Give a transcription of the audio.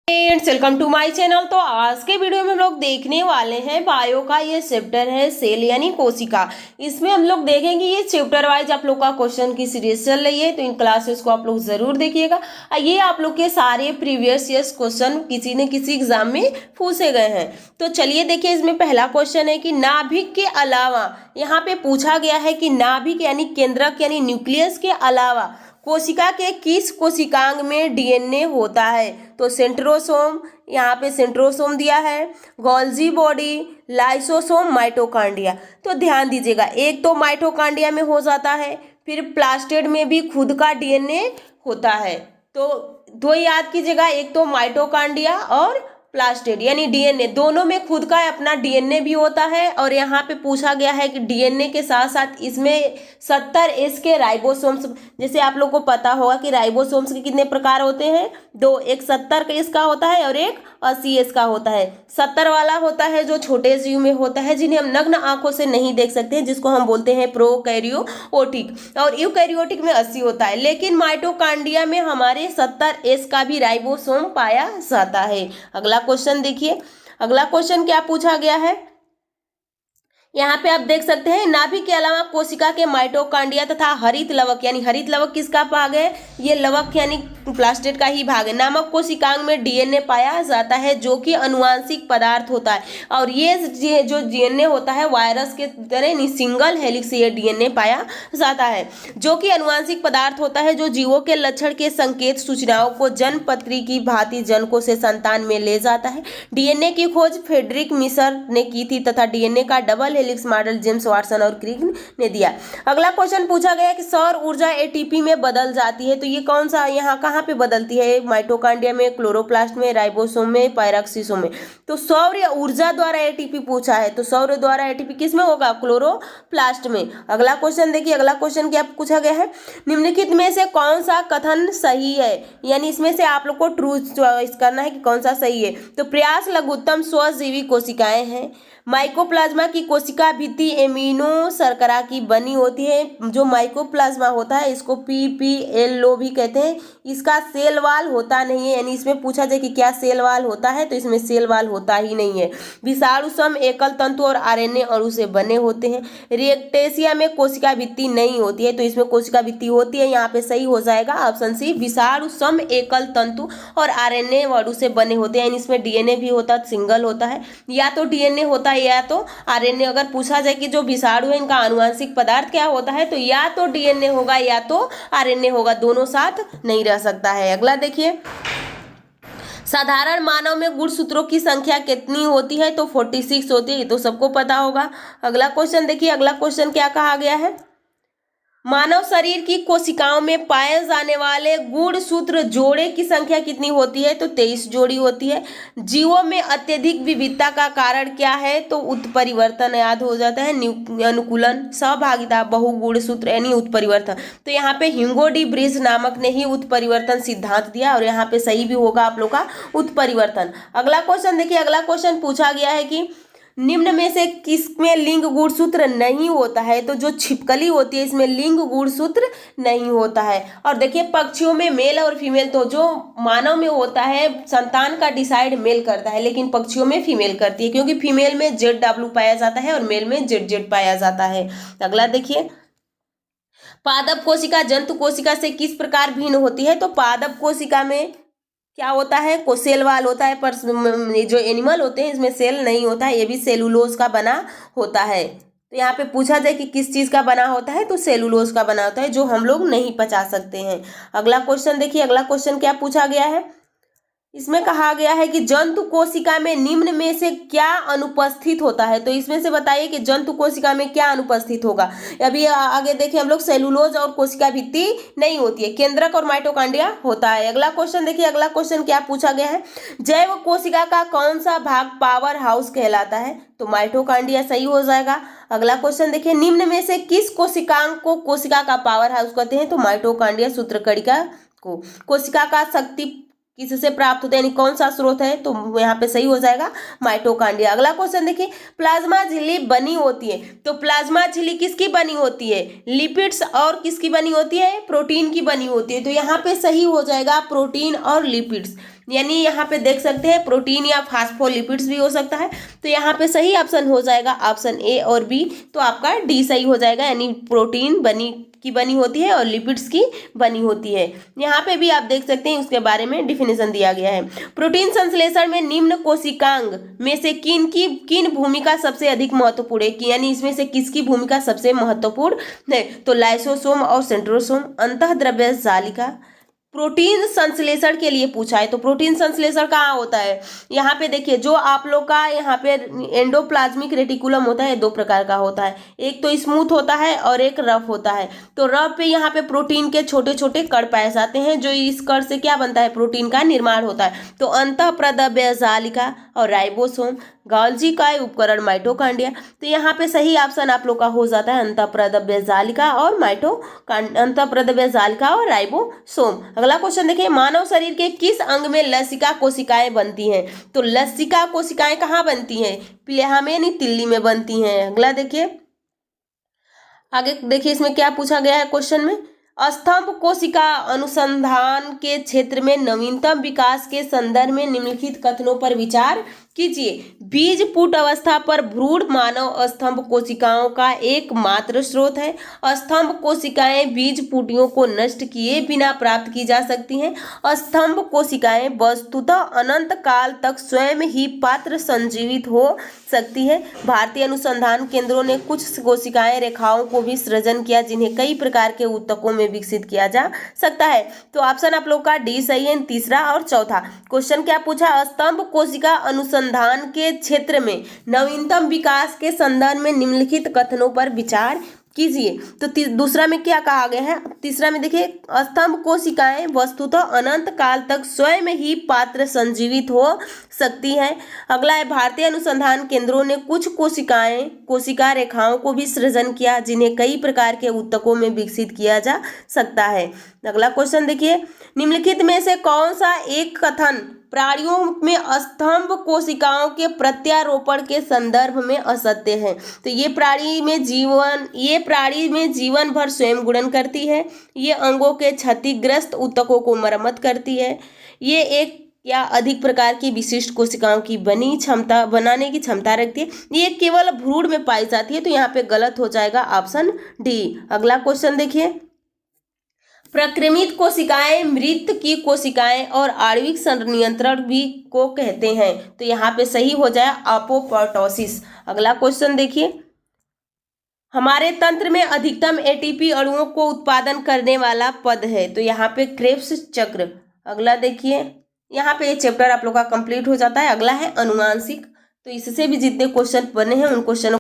Friends, welcome to my channel. तो आज के वीडियो में हम लोग देखने वाले हैं बायो का ये चैप्टर है सेल यानी कोशिका। इसमें हम लोग देखेंगे ये चैप्टर वाइज आप लोग का क्वेश्चन की सीरीज चल रही है, तो इन क्लासेस को आप लोग जरूर देखिएगा। ये आप लोग के सारे प्रीवियस ईयर्स क्वेश्चन किसी न किसी एग्जाम में पूछे गए हैं। तो चलिए देखिए, इसमें पहला क्वेश्चन है कि नाभिक के अलावा, यहाँ पे पूछा गया है कि नाभिक यानी केंद्रक यानी न्यूक्लियस के अलावा कोशिका के किस कोशिकांग में डीएनए होता है। तो सेंट्रोसोम, यहाँ पे सेंट्रोसोम दिया है, गोल्जी बॉडी, लाइसोसोम, माइटोकांड्रिया। तो ध्यान दीजिएगा, एक तो माइटोकांड्रिया में हो जाता है, फिर प्लास्टिड में भी खुद का डीएनए होता है। तो दो याद कीजिएगा, एक तो माइटोकांड्रिया और प्लास्टिड यानी डीएनए, दोनों में खुद का अपना डीएनए भी होता है। और यहाँ पे पूछा गया है कि डीएनए के साथ साथ इसमें 70S के राइबोसोम्स, जैसे आप लोग को पता होगा कि राइबोसोम्स के कितने प्रकार होते हैं, दो, एक 70S का होता है और एक 80S का होता है। 70 वाला होता है जो छोटे जीव में होता है, जिन्हें हम नग्न आंखों से नहीं देख सकते हैं, जिसको हम बोलते हैं प्रोकैरियोटिक, और यूकैरियोटिक में 80 होता है। लेकिन माइटोकांड्रिया में हमारे 70S का भी राइबोसोम पाया जाता है। अगला क्वेश्चन देखिए, अगला क्वेश्चन क्या पूछा गया है, यहाँ पे आप देख सकते हैं नाभिक के अलावा कोशिका के माइटोकांड्रिया तथा हरित लवक, यानी हरित लवक किसका भाग है, ये लवक यानी प्लास्टिड का ही भाग है, नामक कोशिकांग में डीएनए पाया जाता है, जो कि अनुवांशिक पदार्थ होता है। और ये जो डीएनए होता है वायरस के तरह सिंगल हेलिक्स ये डीएनए पाया जाता है, जो कि अनुवांशिक पदार्थ होता है, जो जीवों के लक्षण के संकेत सूचनाओं को जनपत्री की भांति जनकों से संतान में ले जाता है। डीएनए की खोज फ्रेडरिक मिशर ने की थी तथा डीएनए का double helix model James Watson और क्रिक ने दिया। अगला क्वेश्चन पूछा गया कि सौर ऊर्जा एटीपी में बदल जाती है, तो ये कौन सा, यहाँ कहाँ पे बदलती है, माइटोकांड्रिया में, क्लोरोप्लास्ट में, राइबोसोम में, पैराक्सीसोम में। तो सौर ऊर्जा द्वारा एटीपी पूछा है, तो सौर द्वारा एटीपी किस में होगा, क्लोरोप्लास्ट में। अगला क्वेश्चन देखिए, अगला क्वेश्चन क्या पूछा गया है, निम्नलिखित में से कौन सा कथन सही है, यानी इसमें से आप लोग को ट्रू चॉइस करना है कि कौन सा सही है। तो प्रयास लघुत्तम स्वजीवी कोशिकाएं हैं, माइकोप्लाज्मा की कोशिका भित्ति एमिनो शर्करा की बनी होती है। जो माइकोप्लाज्मा होता है इसको पीपीएलओ भी कहते हैं, इसका सेल वाल होता नहीं है, यानी इसमें पूछा जाए कि क्या सेल वाल होता है, तो इसमें सेल वाल होता ही नहीं है। विषाणु सम एकल तंतु और आरएनए अणु से बने होते हैं। रिएक्टेशिया में कोशिका भित्ति नहीं होती है, तो इसमें कोशिका भित्ति होती है, यहाँ पे सही हो जाएगा ऑप्शन सी, विषाणु सम एकल तंतु और आरएनए अणु से बने होते हैं, यानी इसमें डीएनए भी होता, सिंगल होता है, या तो डीएनए होता है या तो आरएनए। अगर पूछा जाए कि जो विषाणु है इनका आनुवंशिक पदार्थ क्या होता है, तो या तो डीएनए होगा या तो आरएनए होगा, दोनों साथ नहीं रह सकता है। अगला देखिए, साधारण मानव में गुणसूत्रों की संख्या कितनी होती है, तो 46 होती है, ये तो सबको पता होगा। अगला क्वेश्चन देखिए, अगला क्वेश्चन क्या कहा गया है, मानव शरीर की कोशिकाओं में पाए जाने वाले गुणसूत्र जोड़े की संख्या कितनी होती है, तो 23 जोड़ी होती है। जीवों में अत्यधिक विविधता का कारण क्या है, तो उत्परिवर्तन, याद हो जाता है, अनुकूलन, सहभागिता, बहुगुणसूत्र यानी उत्परिवर्तन। तो यहाँ पे ह्यूगो डी ब्रिज नामक ने ही उत्परिवर्तन सिद्धांत दिया, और यहाँ पे सही भी होगा आप लोग का उत्परिवर्तन। अगला क्वेश्चन देखिए, अगला क्वेश्चन पूछा गया है कि निम्न में से किसमें लिंग गुणसूत्र नहीं होता है, तो जो छिपकली होती है इसमें लिंग गुणसूत्र नहीं होता है। और देखिए, पक्षियों में मेल और फीमेल, तो जो मानव में होता है संतान का डिसाइड मेल करता है, लेकिन पक्षियों में फीमेल करती है, क्योंकि फीमेल में ZW पाया जाता है और मेल में ZZ पाया जाता है। अगला देखिए, पादप कोशिका जंतु कोशिका से किस प्रकार भिन्न होती है, तो पादप कोशिका में क्या होता है, को सेल वाल होता है, पर जो एनिमल होते हैं इसमें सेल नहीं होता है, ये भी सेलुलोज का बना होता है। तो यहाँ पे पूछा जाए कि किस चीज़ का बना होता है, तो सेलुलोज का बना होता है, जो हम लोग नहीं पचा सकते हैं। अगला क्वेश्चन देखिए, अगला क्वेश्चन क्या पूछा गया है, इसमें कहा गया है कि जंतु कोशिका में निम्न में से क्या अनुपस्थित होता है, तो इसमें से बताइए कि जंतु कोशिका में क्या अनुपस्थित होगा। अभी आगे देखिए हम लोग, सेलुलोज और कोशिका भित्ति नहीं होती है, केंद्रक और माइटोकांड्रिया होता है। अगला क्वेश्चन देखिए, अगला क्वेश्चन क्या पूछा गया है, जैव कोशिका का कौन सा भाग पावर हाउस कहलाता है, तो माइटोकांड्रिया सही हो जाएगा। अगला क्वेश्चन देखिए, निम्न में से किस कोशिकांग को कोशिका का पावर हाउस कहते हैं, तो माइटोकांड्रिया सूत्रकणिका को। कोशिका का शक्ति किससे प्राप्त होता है, यानी कौन सा स्रोत है, तो यहाँ पे सही हो जाएगा माइटोकांड्रिया। अगला क्वेश्चन देखिए, प्लाज्मा झिल्ली बनी होती है, तो प्लाज्मा झिल्ली किसकी बनी होती है, लिपिड्स और किसकी बनी होती है, प्रोटीन की बनी होती है, तो यहाँ पे सही हो जाएगा प्रोटीन और लिपिड्स। यानी यहाँ पे देख सकते हैं प्रोटीन या फास्फोलिपिड्स भी हो सकता है। तो यहाँ पे सही ऑप्शन हो जाएगा ऑप्शन ए और बी, तो आपका डी सही हो जाएगा, यानी प्रोटीन बनी होती है और लिपिड्स की बनी होती है। यहाँ पे भी आप देख सकते हैं उसके बारे में डिफिनेशन दिया गया है। प्रोटीन संश्लेषण में निम्न कोशिकांग में से किन भूमिका सबसे अधिक महत्वपूर्ण है, कि यानी इसमें से किसकी भूमिका सबसे महत्वपूर्ण है? तो लाइसोसोम और सेंट्रोसोम, अंतःद्रव्य जालिका। प्रोटीन संश्लेषण के लिए पूछा है, तो प्रोटीन संश्लेषण कहाँ होता है? यहाँ पे देखिए, जो आप लोग का यहाँ पे एंडोप्लाज्मिक रेटिकुलम होता है, दो प्रकार का होता है, एक तो स्मूथ होता है और एक रफ होता है। तो रफ पे यहाँ पे प्रोटीन के छोटे छोटे कण पाए जाते हैं, जो इस कण से क्या बनता है? प्रोटीन का निर्माण होता है। तो अंतःप्रद्रव्य जालिका और राइबोसोम, गॉल्जी का उपकरण माइटोकांड्रिया। तो यहाँ पे सही ऑप्शन आप लोग का हो जाता है अंतःप्रद्रव्य जालिका और अंतःप्रद्रव्य जालिका और राइबोसोम। अगला क्वेश्चन देखिए, मानव शरीर के किस अंग में लसिका कोशिकाएं बनती हैं? तो लसिका कोशिकाएं कहाँ बनती हैं? प्लीहा में यानी तिल्ली में बनती हैं। अगला देखिए, आगे देखिए इसमें क्या पूछा गया है क्वेश्चन में, स्तंभ कोशिका अनुसंधान के क्षेत्र में नवीनतम विकास के संदर्भ में निम्नलिखित कथनों पर विचार कीजिए। बीज पुट अवस्था पर भ्रूण मानव स्तंभ कोशिकाओं का एकमात्र स्रोत है। स्तंभ कोशिकाएं बीज पुटियों को नष्ट किए बिना प्राप्त की जा सकती हैं। स्तंभ कोशिकाएं वस्तुतः अनंत काल तक स्वयं ही पात्र संजीवित हो सकती है। भारतीय अनुसंधान केंद्रों ने कुछ कोशिकाएं रेखाओं को भी सृजन किया, जिन्हें कई प्रकार के ऊतकों में विकसित किया जा सकता है। तो ऑप्शन आप लोग का डी सही है, तीसरा और चौथा। क्वेश्चन क्या पूछा? स्तंभ कोशिका अनुसंधान के क्षेत्र में नवीनतम विकास के संदर्भ में निम्नलिखित कथनों पर विचार कीजिए। तो दूसरा में क्या कहा गया है? तीसरा में देखिए, स्तंभ कोशिकाएं वस्तुतः अनंत काल तक स्वयं ही पात्र संजीवित हो सकती हैं। अगला है, भारतीय अनुसंधान केंद्रों ने कुछ कोशिका रेखाओं को भी सृजन किया, जिन्हें कई प्रकार के ऊतकों में विकसित किया जा सकता है। अगला क्वेश्चन देखिए, निम्नलिखित में से कौन सा एक कथन प्राणियों में स्तंभ कोशिकाओं के प्रत्यारोपण के संदर्भ में असत्य है? तो ये प्राणी में जीवन भर स्वयं गुणन करती है, ये अंगों के क्षतिग्रस्त ऊतकों को मरम्मत करती है, ये एक या अधिक प्रकार की विशिष्ट कोशिकाओं की बनाने की क्षमता रखती है, ये केवल भ्रूण में पाई जाती है। तो यहाँ पे गलत हो जाएगा ऑप्शन डी। अगला क्वेश्चन देखिए, प्रक्रमित कोशिकाएं मृत की कोशिकाएं और आणविक संनियंत्रण भी को कहते हैं। तो यहाँ पे सही हो जाए अपोप्टोसिस। अगला क्वेश्चन देखिए, हमारे तंत्र में अधिकतम एटीपी अणुओं को उत्पादन करने वाला पद है। तो यहाँ पे क्रेब्स चक्र। अगला देखिए, यहाँ पे ये चैप्टर आप लोग का कंप्लीट हो जाता है। अगला है अनुवांशिक। तो इससे भी जितने क्वेश्चन बने हैं उन क्वेश्चनों